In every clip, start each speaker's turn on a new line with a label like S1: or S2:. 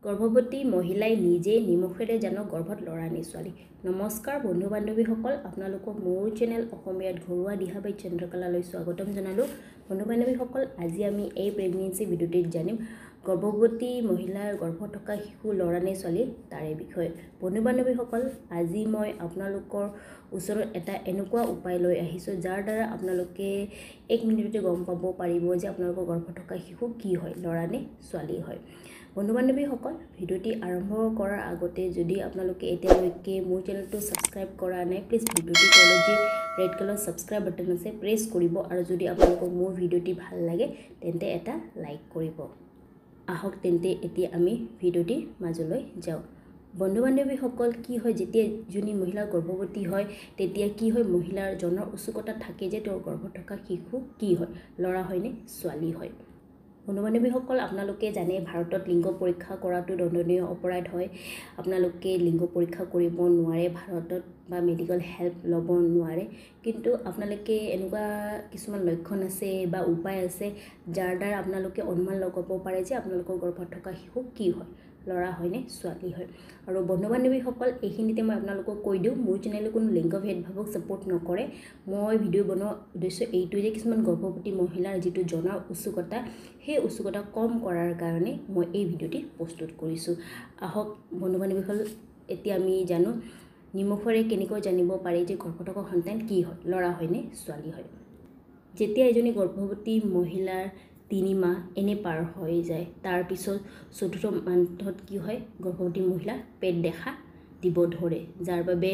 S1: গৰ্ভৱতী মহিলাই নিজে নিমখেৰে জানো গৰ্ভত লৰা নে ছোৱালী। নমস্কাৰ বন্ধু বান্ধৱীসকল, আপোনালোকক মোৰ চেনেল অসমীয়াত ঘৰুৱা দিহাবাই চন্দ্ৰকলালৈ স্বাগতম জনালোঁ। বন্ধু বান্ধৱীসকল, আজি আমি এই প্ৰেগনেন্সি ভিডিঅ'টিত জানিম গৰ্ভৱতী মহিলাৰ গৰ্ভত থকা শিশু লৰা নে ছোৱালী তাৰে বিষয়ে। বন্ধু বান্ধৱীসকল, আজি মই আপোনালোকৰ ওচৰত এটা এনেকুৱা উপায় লৈ আহিছোঁ যাৰ দ্বাৰা আপোনালোকে 1 মিনিটতে গম পাব পাৰিব যে আপোনালোকৰ গৰ্ভত থকা শিশু কি হয়, লৰা নে ছোৱালী হয়। বন্ধু বান্ধৱীসকল, ভিডিঅ'টি আৰম্ভ কৰাৰ আগতে যদি আপোনালোকে এতিয়ালৈকে মোৰ চেনেলটো সাবস্ক্ৰাইব কৰা নাই, প্লিজ ভিডিঅ'টি তলত যি ৰেড কালাৰ সাবস্ক্ৰাইব বাটন আছে প্ৰেছ কৰিব আৰু যদি আপোনালোকক মোৰ ভিডিঅ'টি ভাল লাগে তেন্তে এটা লাইক কৰিব। আহক তেন্তে এতিয়া আমি ভিডিঅ'টিৰ মাজলৈ যাওঁ। বন্ধু বান্ধৱীসকল, কি হয় যেতিয়া এজনী মহিলা গৰ্ভৱতী হয় তেতিয়া কি হয়, মহিলাৰ জনৰ উৎসুকতা থাকে যে তেওঁৰ গৰ্ভত থকা শিশু কি হয়, লৰা হয় নে ছোৱালী হয়। বন্ধু বান্ধৱীসকল, আপোনালোকে জানে ভাৰতত লিংগ পৰীক্ষা কৰাটো দণ্ডনীয় অপৰাধ হয়। আপোনালোকে লিংগ পৰীক্ষা কৰিব নোৱাৰে ভাৰতত বা মেডিকেল হেল্প ল'ব নোৱাৰে, কিন্তু আপোনালোকে এনেকুৱা কিছুমান লক্ষণ আছে বা উপায় আছে যাৰ দ্বাৰা আপোনালোকে অনুমান লগাব পাৰে যে আপোনালোকৰ গৰ্ভত থকা শিশু কি হয়, লৰা হয় নে ছোৱালী হয়। আৰু বন্ধু বান্ধৱীসকল, এইখিনিতে মই আপোনালোকক কৈ দিওঁ, মোৰ চেনেলে কোনো লিংগ ভেদভাৱক ছাপোৰ্ট নকৰে। মই ভিডিঅ' বনোৱাৰ উদ্দেশ্য এইটোৱে যে কিছুমান গৰ্ভৱতী মহিলাৰ যিটো জনাৰ উৎসুকতা, সেই উৎসুকতা কম কৰাৰ কাৰণে মই এই ভিডিঅ'টি প্ৰস্তুত কৰিছোঁ। আহক বন্ধু বান্ধৱীসকল, এতিয়া আমি জানো নিমখেৰে কেনেকৈ জানিব পাৰি যে গৰ্ভত থকা সন্তান কি হয়, লৰা হয় নে ছোৱালী হয়। যেতিয়া এজনী গৰ্ভৱতী মহিলাৰ 3 মাহ এনে পাৰ হৈ যায়, তাৰপিছত 4ৰ্থ মান্থত কি হয়, গৰ্ভৱতী মহিলাৰ পেট দেখা দিব ধৰে, যাৰ বাবে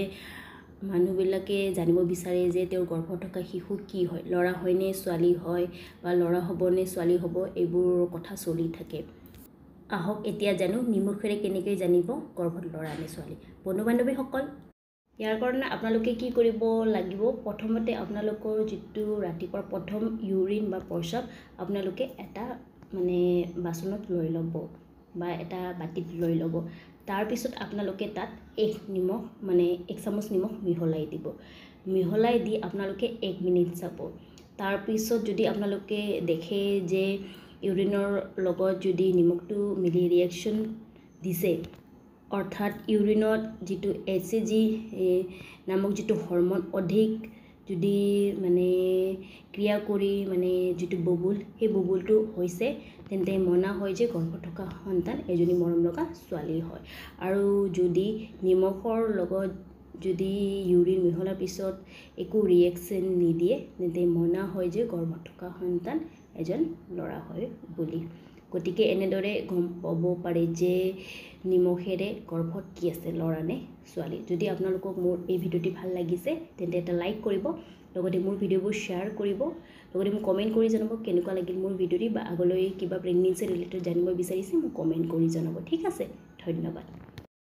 S1: মানুহবিলাকে জানিব বিচাৰে যে তেওঁৰ গৰ্ভত থকা শিশু কি হয়, লৰা হয় নে ছোৱালী হয় বা লৰা হ'ব নে ছোৱালী হ'ব, এইবোৰ কথা চলি থাকে। আহক এতিয়া জানো নিমখেৰে কেনেকৈ জানিব গৰ্ভত লৰা নে ছোৱালী। বন্ধু বান্ধৱীসকল, ইয়াৰ কাৰণে আপোনালোকে কি কৰিব লাগিব, প্ৰথমতে আপোনালোকৰ যিটো ৰাতিপুৱাৰ প্ৰথম ইউৰিন বা প্ৰস্ৰাৱ আপোনালোকে এটা বাচনত লৈ ল'ব বা এটা বাতিত লৈ ল'ব। তাৰপিছত আপোনালোকে তাত 1 চামুচ নিমখ মিহলাই দিব। মিহলাই দি আপোনালোকে 1 মিনিট চাব। তাৰপিছত যদি আপোনালোকে দেখে যে ইউৰিনৰ লগত যদি নিমখটো মিলি ৰিয়েকশ্যন দিছে, অৰ্থাৎ ইউৰিনত যিটো HCG নামক যিটো হৰমন অধিক যদি ক্ৰিয়া কৰি যিটো ববুল, সেই ববুলটো হৈছে, তেন্তে মনা হয় যে গৰ্ভত থকা সন্তান এজনী মৰম লগা ছোৱালী হয়। আৰু যদি নিমখৰ লগত যদি ইউৰিন মিহলাৰ পিছত একো ৰিয়েকশ্যন নিদিয়ে, তেন্তে মনা হয় যে গৰ্ভত থকা সন্তান এজন ল'ৰা হয় বুলি। গতিকে এনেদৰে গম পাব পাৰে যে নিমখেৰে গৰ্ভত কি আছে, ল'ৰা নে ছোৱালী। যদি আপোনালোকক মোৰ এই ভিডিঅ'টি ভাল লাগিছে তেন্তে এটা লাইক কৰিব, লগতে মোৰ ভিডিঅ'বোৰ শ্বেয়াৰ কৰিব, লগতে মোক কমেণ্ট কৰি জনাব কেনেকুৱা লাগিল মোৰ ভিডিঅ'টি, বা আগলৈ কিবা প্ৰেগনেন্সি ৰিলেটেড জানিব বিচাৰিছে মোক কমেণ্ট কৰি জনাব। ঠিক আছে, ধন্যবাদ।